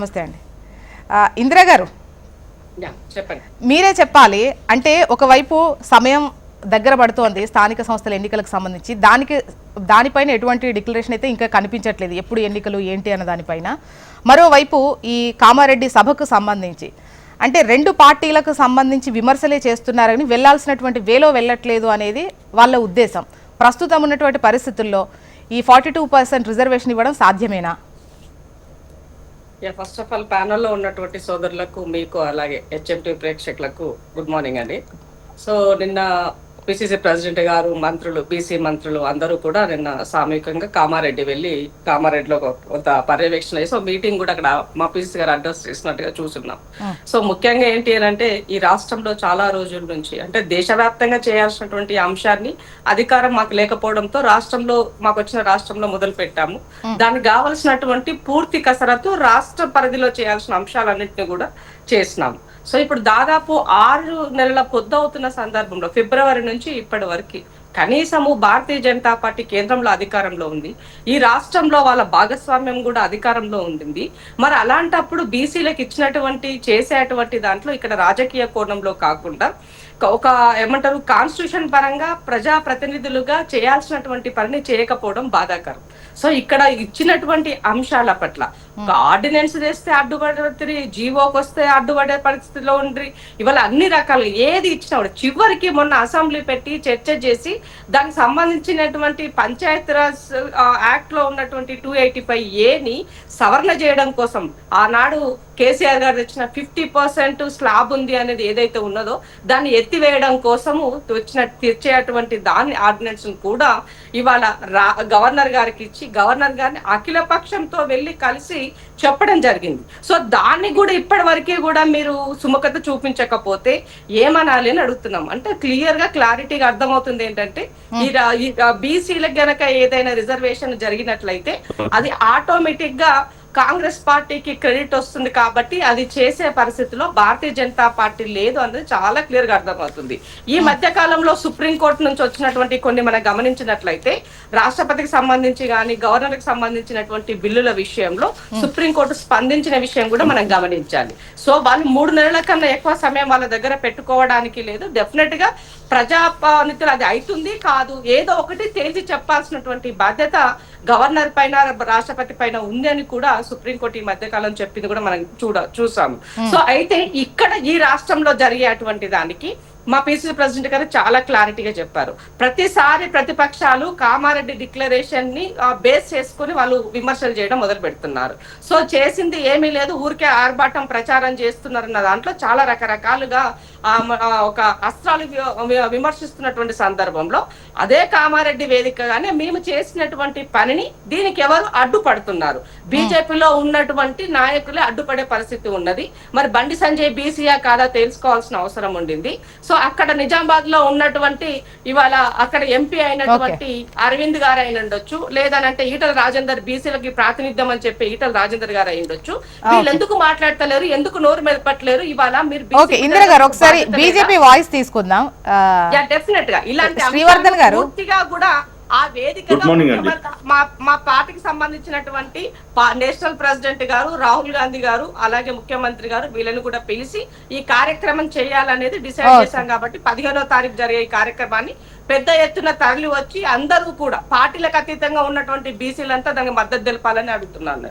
నమస్తే అండి. ఇందిరా గారు చెప్పండి. మీరే చెప్పాలి. అంటే ఒకవైపు సమయం దగ్గర పడుతోంది స్థానిక సంస్థల ఎన్నికలకు సంబంధించి, దానిపైన ఎటువంటి డిక్లరేషన్ అయితే ఇంకా కనిపించట్లేదు, ఎప్పుడు ఎన్నికలు ఏంటి అన్న దానిపైన. మరోవైపు ఈ కామారెడ్డి సభకు సంబంధించి అంటే రెండు పార్టీలకు సంబంధించి విమర్శలే చేస్తున్నారని, వెళ్లాల్సినటువంటి వేలో వెళ్ళట్లేదు అనేది వాళ్ళ ఉద్దేశం. ప్రస్తుతం ఉన్నటువంటి పరిస్థితుల్లో ఈ 42% రిజర్వేషన్ ఇవ్వడం సాధ్యమేనా? ఫస్ట్ ఆఫ్ ఆల్ ప్యానల్లో ఉన్నటువంటి సోదరులకు, మీకు అలాగే హెచ్ఎంటీ ప్రేక్షకులకు గుడ్ మార్నింగ్ అండి. సో నిన్న పిసిసి ప్రెసిడెంట్ గారు, మంత్రులు, బీసీ మంత్రులు అందరూ కూడా నిన్న సామూహికంగా కామారెడ్డి వెళ్ళి కామారెడ్డిలో కొంత పర్యవేక్షణ చేసి మీటింగ్ కూడా అక్కడ మా పిసిసి గారు అడ్రస్ చేసినట్టుగా చూస్తున్నాం. సో ముఖ్యంగా ఏంటి అని అంటే, ఈ రాష్ట్రంలో చాలా రోజుల నుంచి అంటే దేశవ్యాప్తంగా చేయాల్సినటువంటి అంశాన్ని అధికారం మాకు లేకపోవడంతో మాకు వచ్చిన రాష్ట్రంలో మొదలు పెట్టాము. దానికి కావలసినటువంటి పూర్తి కసరత్తు రాష్ట్ర పరిధిలో చేయాల్సిన అంశాలన్నింటినీ కూడా చేసినాము. సో ఇప్పుడు దాదాపు 6 నెలల పొద్దవుతున్న సందర్భంలో ఫిబ్రవరి నుంచి ఇప్పటి వరకు కనీసము భారతీయ జనతా పార్టీ కేంద్రంలో అధికారంలో ఉంది, ఈ రాష్ట్రంలో వాళ్ళ భాగస్వామ్యం కూడా అధికారంలో ఉంది. మరి అలాంటప్పుడు బీసీలకు ఇచ్చినటువంటి చేసేటువంటి దాంట్లో ఇక్కడ రాజకీయ కోణంలో కాకుండా ఒక ఏమంటారు కాన్స్టిట్యూషన్ పరంగా ప్రజా ప్రతినిధులుగా చేయాల్సినటువంటి పనిని చేయకపోవడం బాధాకరం. సో ఇక్కడ ఇచ్చినటువంటి అంశాల పట్ల ఆర్డినెన్స్ చేస్తే అడ్డుపడే, జీవోకి వస్తే అడ్డుపడే పరిస్థితిలో ఉండి, ఇవాళ అన్ని రకాలు ఏది ఇచ్చినా కూడా చివరికి మొన్న అసెంబ్లీ పెట్టి చర్చ చేసి దానికి సంబంధించినటువంటి పంచాయతీరాజ్ యాక్ట్ లో ఉన్నటువంటి 285A సవరణ చేయడం కోసం ఆనాడు కేసీఆర్ గారు తెచ్చిన 50% స్లాబ్ ఉంది అనేది ఏదైతే ఉన్నదో దాన్ని ఎత్తివేయడం కోసము తెచ్చేటువంటి దాని ఆర్డినెన్స్ కూడా ఇవాళ గవర్నర్ గారికి ఇచ్చి, గవర్నర్ గారిని అఖిల పక్షంతో వెళ్ళి కలిసి చెప్పడం జరిగింది. సో దాన్ని కూడా ఇప్పటి వరకే కూడా మీరు సుముఖత చూపించకపోతే ఏమనాలి అని అడుగుతున్నాం. అంటే క్లియర్ గా క్లారిటీగా అర్థమవుతుంది ఏంటంటే, ఈ బీసీలకు గనక ఏదైనా రిజర్వేషన్ జరిగినట్లయితే అది ఆటోమేటిక్ గా కాంగ్రెస్ పార్టీకి క్రెడిట్ వస్తుంది. కాబట్టి అది చేసే పరిస్థితిలో భారతీయ జనతా పార్టీ లేదు అనేది చాలా క్లియర్ గా అర్థమవుతుంది. ఈ మధ్య కాలంలో సుప్రీంకోర్టు నుంచి వచ్చినటువంటి కొన్ని మనం గమనించినట్లయితే, రాష్ట్రపతికి సంబంధించి కానీ గవర్నర్ కి సంబంధించినటువంటి బిల్లుల విషయంలో సుప్రీంకోర్టు స్పందించిన విషయం కూడా మనం గమనించాలి. సో వాళ్ళు 3 నెలల కన్నా ఎక్కువ సమయం వాళ్ళ దగ్గర పెట్టుకోవడానికి లేదు. డెఫినెట్ గా ప్రజాప్రతినిధులు అది అవుతుంది కాదు ఏదో ఒకటి తేల్చి చెప్పాల్సినటువంటి బాధ్యత గవర్నర్ పైన, రాష్ట్రపతి పైన ఉంది అని కూడా సుప్రీంకోర్టు ఈ మధ్య కాలం చెప్పింది కూడా మనం చూసాము. సో అయితే ఇక్కడ ఈ రాష్ట్రంలో జరిగేటువంటి దానికి మా పిసిసి ప్రెసిడెంట్ గారు చాలా క్లారిటీగా చెప్పారు. ప్రతిసారి ప్రతిపక్షాలు కామారెడ్డి డిక్లరేషన్ ని బేస్ చేసుకుని వాళ్ళు విమర్శలు చేయడం మొదలు పెడుతున్నారు. సో చేసింది ఏమీ లేదు, ఊరికే ఆర్భాటం ప్రచారం చేస్తున్నారన్న దాంట్లో చాలా రకరకాలుగా ఒక అస్త్రాలు విమర్శిస్తున్నటువంటి సందర్భంలో అదే కామారెడ్డి వేదికగానే మేము చేసినటువంటి పనిని దీనికి ఎవరు అడ్డుపడుతున్నారు? బీజేపీలో ఉన్నటువంటి నాయకులే అడ్డుపడే పరిస్థితి ఉన్నది. మరి బండి సంజయ్ బీసీయా కాదా తెలుసుకోవాల్సిన అవసరం ఉండింది. సో అక్కడ నిజామాబాద్ లో ఉన్నటువంటి ఇవాళ అక్కడ ఎంపీ అయినటువంటి అరవింద్ గారు అయిన ఉండొచ్చు, లేదనంటే ఈటల రాజేందర్ బీసీలకి ప్రాతినిధ్యం అని చెప్పి ఈటల రాజేందర్ గారు అయి ఉండొచ్చు. వీళ్ళు ఎందుకు మాట్లాడతలేరు, ఎందుకు నోరు మెదపట్లేరు? ఇవాళ మీరు బీజేపీ వాయిస్ తీసుకుందాం. డెఫినెట్ గా ఇలాంటి శ్రీవర్ధన్ గారు పూర్తిగా కూడా ఆ వేదికగా మా పార్టీకి సంబంధించినటువంటి నేషనల్ ప్రెసిడెంట్ గారు, రాహుల్ గాంధీ గారు, అలాగే ముఖ్యమంత్రి గారు వీళ్ళని కూడా పిలిచి ఈ కార్యక్రమం చేయాలనేది డిసైడ్ చేశాం. కాబట్టి 15వ తారీఖు జరిగే ఈ కార్యక్రమాన్ని పెద్ద ఎత్తున తరలి వచ్చి అందరూ కూడా పార్టీలకు అతీతంగా ఉన్నటువంటి బీసీలంతా దానికి మద్దతు తెలపాలని అడుగుతున్నాను.